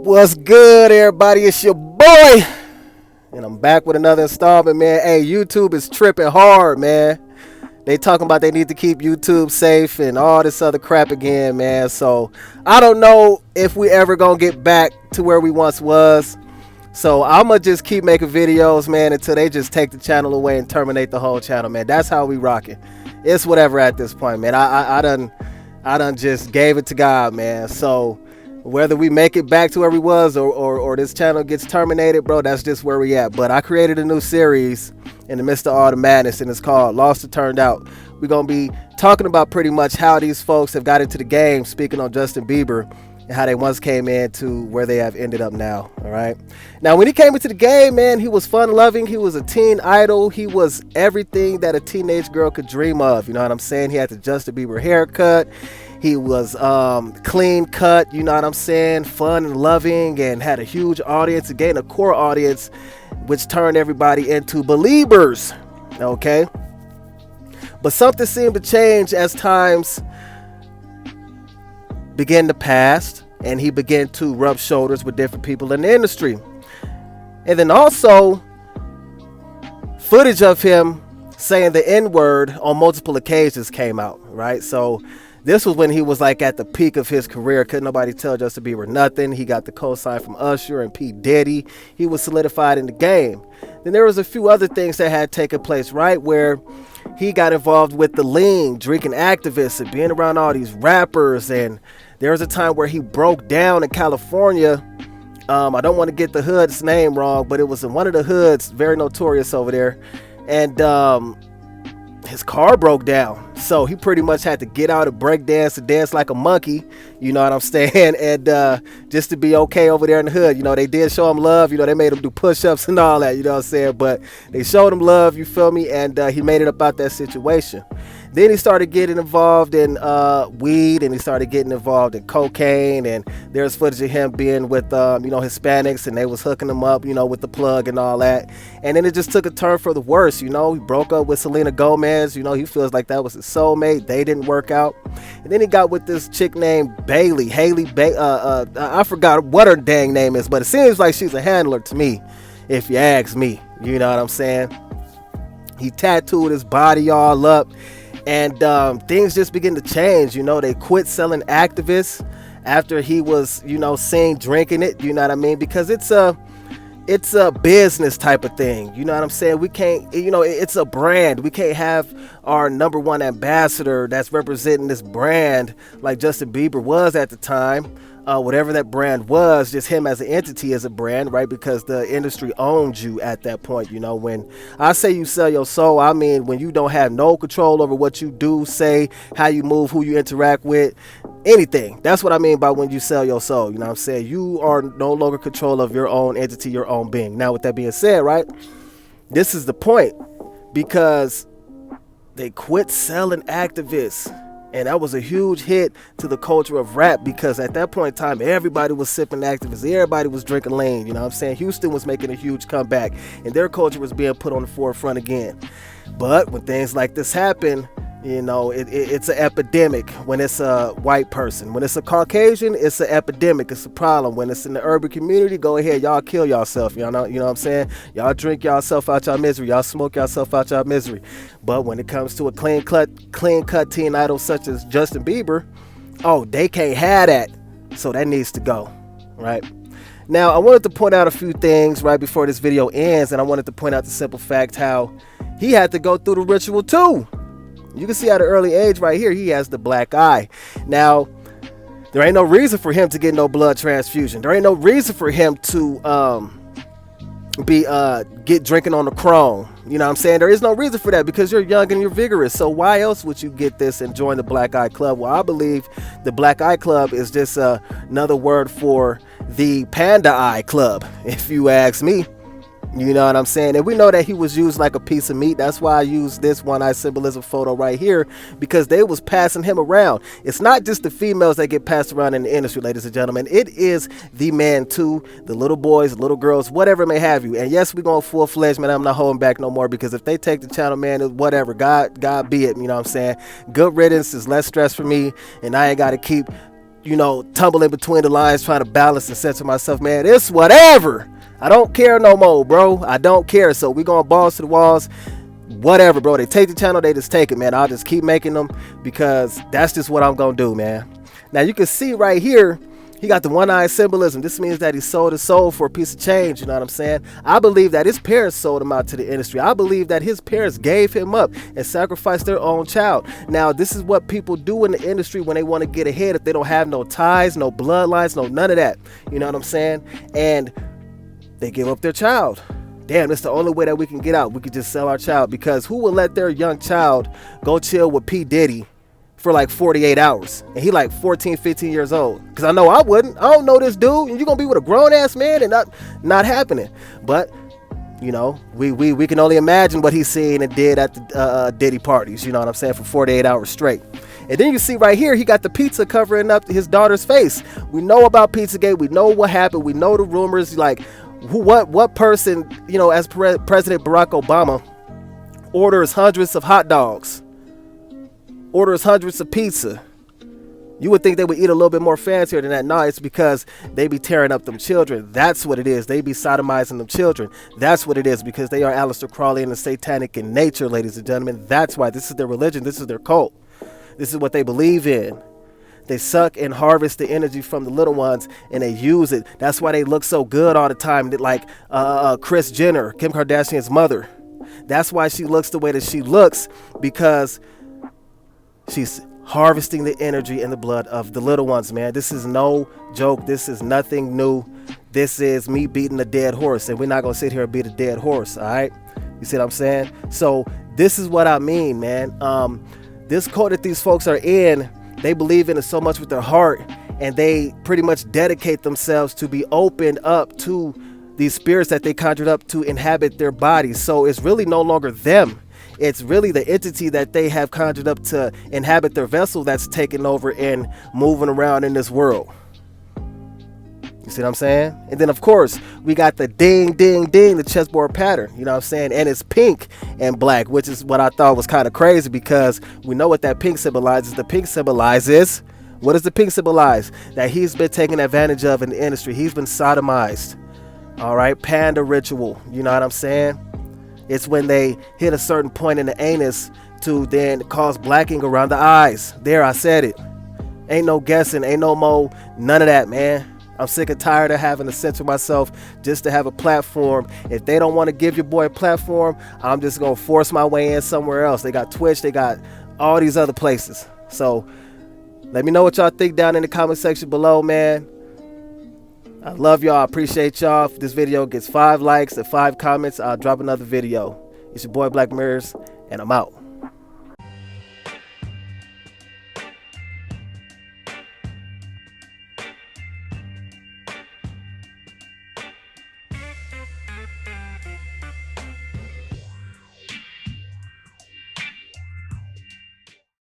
What's good, everybody? It's your boy, and I'm back with another installment, man. Hey, YouTube is tripping hard, man. They talking about they need to keep YouTube safe and all this other crap again, man. So I don't know if we ever gonna get back to where we once was. So I'ma just keep making videos, man, until they just take the channel away and terminate the whole channel, man. That's how we rocking. It's whatever at this point, man. I done just gave it to God, man. So whether we make it back to where we was or this channel gets terminated, bro, that's just where we at. But I created a new series in the midst of all the madness, and it's called Lost or Turned Out. We're gonna be talking about pretty much how these folks have got into the game, speaking on Justin Bieber and how they once came in to where they have ended up now. All right, now when he came into the game, man, he was fun loving, he was a teen idol, he was everything that a teenage girl could dream of. You know what I'm saying? He had the Justin Bieber haircut. He was clean cut, you know what I'm saying, fun and loving, and had a huge audience, again, a core audience, which turned everybody into believers, okay? But something seemed to change as times began to pass, and he began to rub shoulders with different people in the industry. And then also, footage of him saying the N-word on multiple occasions came out, right? So this was when he was like at the peak of his career. Couldn't nobody tell Justin Bieber nothing. He got the co-sign from Usher and P. Diddy. He was solidified in the game. Then there was a few other things that had taken place, right? Where he got involved with the lean, drinking activists and being around all these rappers. And there was a time where he broke down in California. I don't want to get the hood's name wrong, but it was in one of the hoods, very notorious over there. And his car broke down, so he pretty much had to get out and break dance and dance like a monkey, you know what I'm saying, and just to be okay over there in the hood. You know, they did show him love, you know, they made him do push-ups and all that, you know what I'm saying, but they showed him love, you feel me, and he made it up out that situation. Then he started getting involved in weed, and he started getting involved in cocaine, and there's footage of him being with Hispanics, and they was hooking him up, you know, with the plug and all that. And then it just took a turn for the worse. You know, he broke up with Selena Gomez. You know, he feels like that was his soulmate. They didn't work out. And then he got with this chick named I forgot what her dang name is, but it seems like she's a handler to me, if you ask me. You know what I'm saying? He tattooed his body all up. And things just begin to change. You know, they quit selling activists after he was, you know, seen drinking it. You know what I mean? Because it's a business type of thing. You know what I'm saying? We can't, you know, it's a brand. We can't have our number one ambassador that's representing this brand like Justin Bieber was at the time. Whatever that brand was, just him as an entity as a brand, right? Because the industry owned you at that point. You know, when I say you sell your soul, I mean when you don't have no control over what you do, say, how you move, who you interact with, anything. That's what I mean by when you sell your soul. You know what I'm saying? You are no longer control of your own entity, your own being. Now, with that being said, right, this is the point, because they quit selling activists. And that was a huge hit to the culture of rap, because at that point in time, everybody was sipping activists. Everybody was drinking lean. You know what I'm saying? Houston was making a huge comeback, and their culture was being put on the forefront again. But when things like this happen, you know, it's an epidemic when it's a white person. When it's a Caucasian, it's an epidemic. It's a problem. When it's in the urban community, go ahead, y'all kill yourself. You know what I'm saying? Y'all drink yourself out your misery. Y'all smoke yourself out your misery. But when it comes to a clean cut teen idol such as Justin Bieber, oh, they can't have that. So that needs to go, right? Now, I wanted to point out a few things right before this video ends, and I wanted to point out the simple fact how he had to go through the ritual too. You can see at an early age right here, he has the black eye. Now, there ain't no reason for him to get no blood transfusion. There ain't no reason for him to get drinking on the chrome. You know what I'm saying? There is no reason for that, because you're young and you're vigorous. So why else would you get this and join the Black Eye Club? Well, I believe the Black Eye Club is just another word for the Panda Eye Club, if you ask me. You know what I'm saying? And we know that he was used like a piece of meat. That's why I use this one eye symbolism photo right here, because they was passing him around. It's not just the females that get passed around in the industry, ladies and gentlemen. It is the men too, the little boys, the little girls, whatever may have you. And yes, we're going full-fledged, man. I'm not holding back no more, because if they take the channel, man, whatever, God be it. You know what I'm saying? Good riddance is less stress for me, and I ain't got to keep tumbling between the lines, trying to balance and center myself, man. It's whatever. I don't care no more, bro. I don't care. So we going balls to the walls. Whatever, bro. They take the channel, they just take it, man. I'll just keep making them because that's just what I'm going to do, man. Now you can see right here, he got the one-eye symbolism. This means that he sold his soul for a piece of change. You know what I'm saying? I believe that his parents sold him out to the industry. I believe that his parents gave him up and sacrificed their own child. Now, this is what people do in the industry when they want to get ahead. If they don't have no ties, no bloodlines, no none of that. You know what I'm saying? And they give up their child. Damn, it's the only way that we can get out. We could just sell our child, because who will let their young child go chill with P. Diddy for like 48 hours and he like 14, 15 years old? Because I know I wouldn't. I don't know this dude, and you're gonna be with a grown-ass man, and not happening. But we can only imagine what he's seen and did at the Diddy parties, you know what I'm saying, for 48 hours straight. And then you see right here, he got the pizza covering up his daughter's face. We know about Pizzagate. We know what happened. We know the rumors. Like, what person, as President Barack Obama orders hundreds of hot dogs, orders hundreds of pizza. You would think they would eat a little bit more fancier than that. No, it's because they be tearing up them children. That's what it is. They be sodomizing them children. That's what it is, because they are Aleister Crowley and satanic in nature, ladies and gentlemen. That's why. This is their religion. This is their cult. This is what they believe in. They suck and harvest the energy from the little ones, and they use it. That's why they look so good all the time. Like Kris Jenner, Kim Kardashian's mother. That's why she looks the way that she looks, because she's harvesting the energy and the blood of the little ones, man. This is no joke. This is nothing new. This is me beating a dead horse, and we're not going to sit here and beat a dead horse, all right? You see what I'm saying? So this is what I mean, man. This cult that these folks are in, they believe in it so much with their heart, and they pretty much dedicate themselves to be opened up to these spirits that they conjured up to inhabit their bodies. So it's really no longer them. It's really the entity that they have conjured up to inhabit their vessel that's taking over and moving around in this world. You see what I'm saying? And then, of course, we got the ding, ding, ding, the chessboard pattern. You know what I'm saying? And it's pink and black, which is what I thought was kind of crazy, because we know what that pink symbolizes. The pink symbolizes, what does the pink symbolize? That he's been taken advantage of in the industry. He's been sodomized. All right? Panda ritual. You know what I'm saying? It's when they hit a certain point in the anus to then cause blacking around the eyes. There, I said it. Ain't no guessing. Ain't no more. None of that, man. I'm sick and tired of having to censor myself just to have a platform. If they don't want to give your boy a platform, I'm just going to force my way in somewhere else. They got Twitch. They got all these other places. So let me know what y'all think down in the comment section below, man. I love y'all. I appreciate y'all. If this video gets 5 likes and 5 comments, I'll drop another video. It's your boy Black Mirrors, and I'm out.